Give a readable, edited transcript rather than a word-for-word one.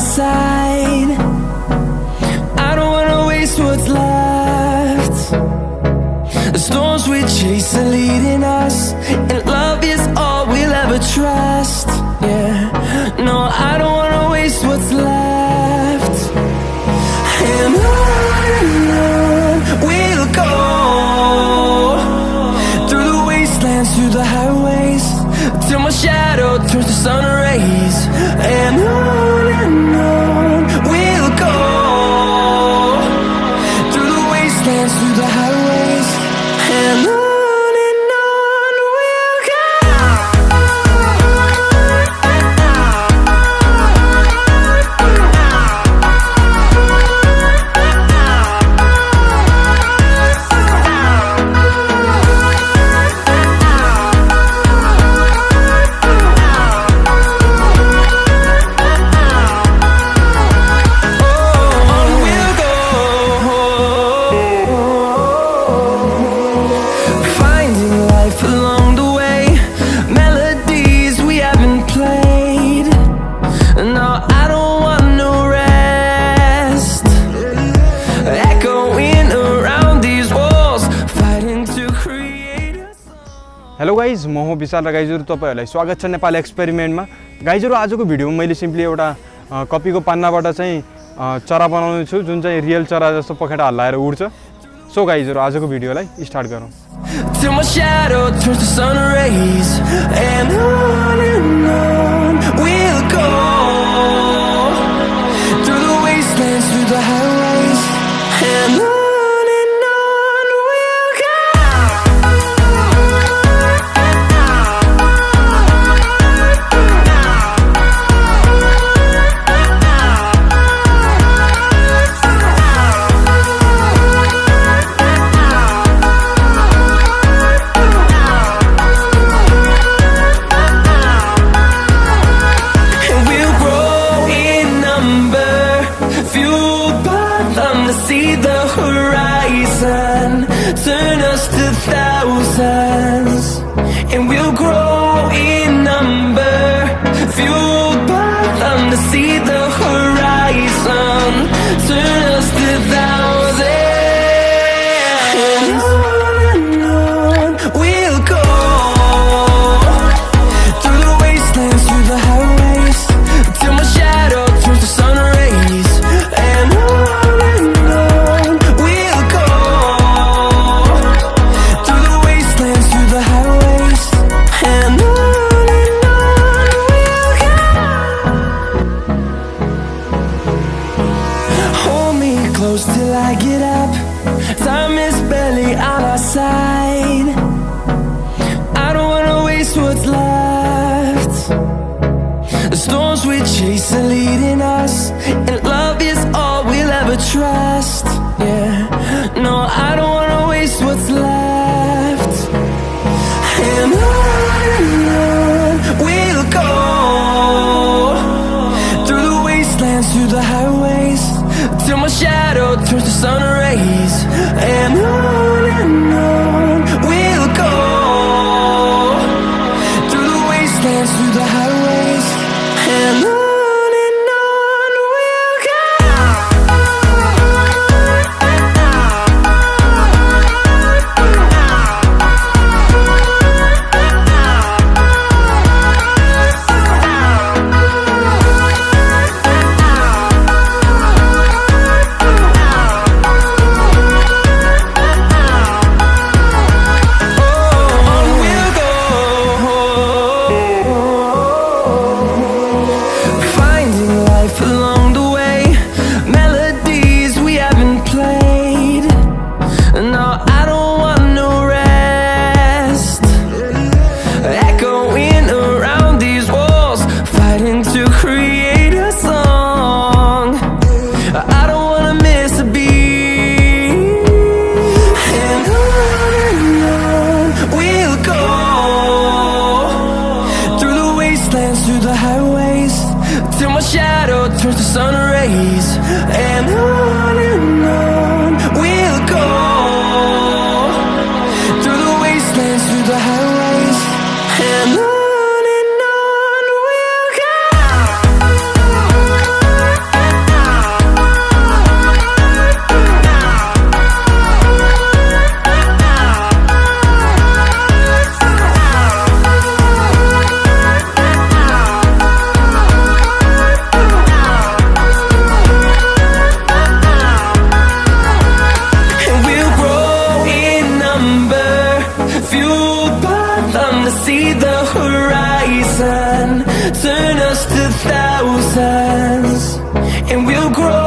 side. I don't wanna waste what's left. The storms we chase are leading us, and love is all we'll ever trust. Yeah, no, I don't wanna waste what's left. And on we'll go, through the wastelands, through the highways, till my shadow turns to sun rays. And on we'll go, through the wastelands, through the highways, and on we'll go. Hello guys, म हो विशाल र गाइजहरु तपाईहरुलाई स्वागत छ नेपाल एक्सपेरिमेन्टमा। गाइजहरु, आजको भिडियोमा मैले सिम्पली एउटा कपीको पन्नाबाट चाहिँ चरा बनाउने छु, जुन चाहिँ रियल चरा जस्तो पखेटा हल्लाएर उड्छ। सो गाइजहरु, आजको भिडियोलाई स्टार्ट गरौँ। See the horizon, turn us to thousands, and we'll grow in number, fueled by them to see the horizon, turn us to thousands, and on we'll go, through the wastelands, through the highways, till my shadow turns to sun rays, and on close till I get up. Time is barely on our side. I don't wanna waste what's left. The storms we chase are leading us, and love is all we'll ever trust. Yeah, no, I don't wanna waste what's left. And on we'll go, through the wastelands, through the highways, till my shadow turns to sun rays. And on we'll go, through the wastelands, through the highways, and on we'll go. Turns to sun rays, and on we'll go, through the wastelands, through the highways, and on we'll go. and we'll grow.